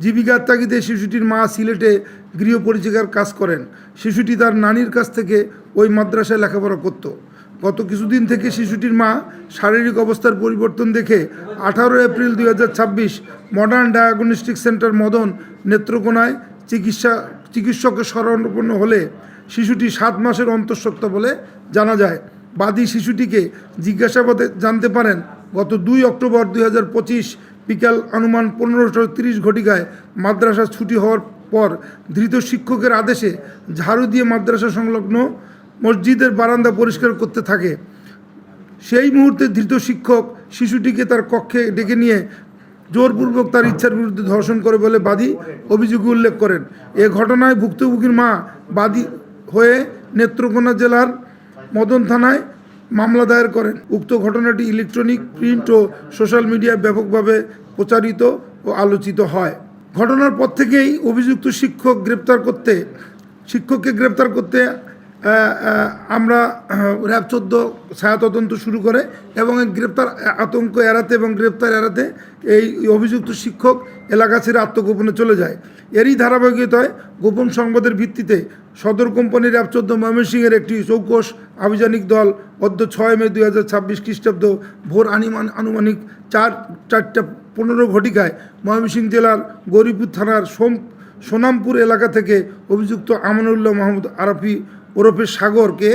জীবিকার তাগিদে শিশুটির মা সিলেটে গৃহপরিচারিকার কাজ করেন। শিশুটি তার নানির কাছ থেকে ওই মাদ্রাসায় লেখাপড়া করত। গত কিছুদিন থেকে শিশুটির মা শারীরিক অবস্থার পরিবর্তন দেখে 18 April 2026 modern diagnostic centre Madan নেত্রকোনায় চিকিৎসকের শরণাপন্ন হলে শিশুটি 7 মাসের অন্তঃসত্ত্বা বলে জানা যায়। বাদী শিশুটিকে জিজ্ঞাসাবাদে জানতে পারেন গত 2 অক্টোবর 2025 বিকাল অনুমান 15:30 ঘটিকায় মাদ্রাসা ছুটি হওয়ার পর ধৃত শিক্ষকের আদেশে ঝাড়ু দিয়ে মাদ্রাসা সংলগ্ন মসজিদের বারান্দা পরিষ্কার করতে থাকে। সেই মুহূর্তে ধৃত শিক্ষক শিশুটিকে তার কক্ষে ডেকে নিয়ে জোরপূর্বক তার ইচ্ছার বিরুদ্ধে ধর্ষণ করে বলে বাদী অভিযোগে উল্লেখ করেন। এ ঘটনায় ভুক্তভোগীর মা বাদী হয়ে নেত্রকোনা জেলার মদন থানায় মামলা দায়ের করেন। উক্ত ঘটনাটি ইলেকট্রনিক, প্রিন্ট ও সোশ্যাল মিডিয়ায় ব্যাপকভাবে প্রচারিত ও আলোচিত হয়। ঘটনার পর থেকেই অভিযুক্ত শিক্ষককে গ্রেপ্তার করতে আমরা র্যাব 14 ছায়া তদন্ত শুরু করে এবং গ্রেপ্তার আতঙ্ক এড়াতে এবং গ্রেপ্তার এড়াতে এই অভিযুক্ত শিক্ষক এলাকা ছেড়ে আত্মগোপনে চলে যায়। এরই ধারাবাহিকতায় গোপন সংবাদের ভিত্তিতে সদর কোম্পানি র্যাব 14 ময়মনসিংহের একটি চৌকস আভিযানিক দল 6 মে 2026 খ্রিস্টাব্দ ভোর আনুমানিক 4:15 ঘটিকায় ময়মনসিংহ জেলার গৌরীপুর থানার সোনামপুর এলাকা থেকে অভিযুক্ত আমানুল্লাহ মাহমুদ আরাফি ওরফে সাগরকে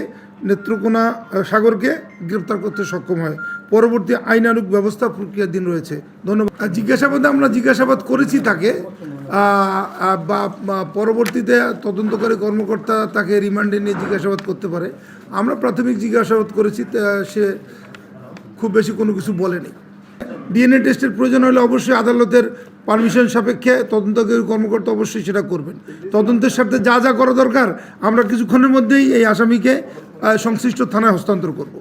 গ্রেপ্তার করতে সক্ষম হয়। পরবর্তী আইনানুগ ব্যবস্থা প্রক্রিয়াধীন রয়েছে। ধন্যবাদ। আমরা জিজ্ঞাসাবাদ করেছি তাকে, বা পরবর্তীতে তদন্তকারী কর্মকর্তা তাকে রিমান্ডে নিয়ে জিজ্ঞাসাবাদ করতে পারে। আমরা প্রাথমিক জিজ্ঞাসাবাদ করেছি, সে খুব বেশি কোনো কিছু বলেনি। ডিএনএ টেস্টের প্রয়োজন হলে অবশ্যই আদালতের পারমিশন সাপেক্ষে তদন্তকারী কর্মকর্তা অবশ্যই সেটা করবেন। তদন্তের সাথে যা যা করা দরকার আমরা কিছুক্ষণের মধ্যেই এই আসামিকে সংশ্লিষ্ট থানায় হস্তান্তর করব।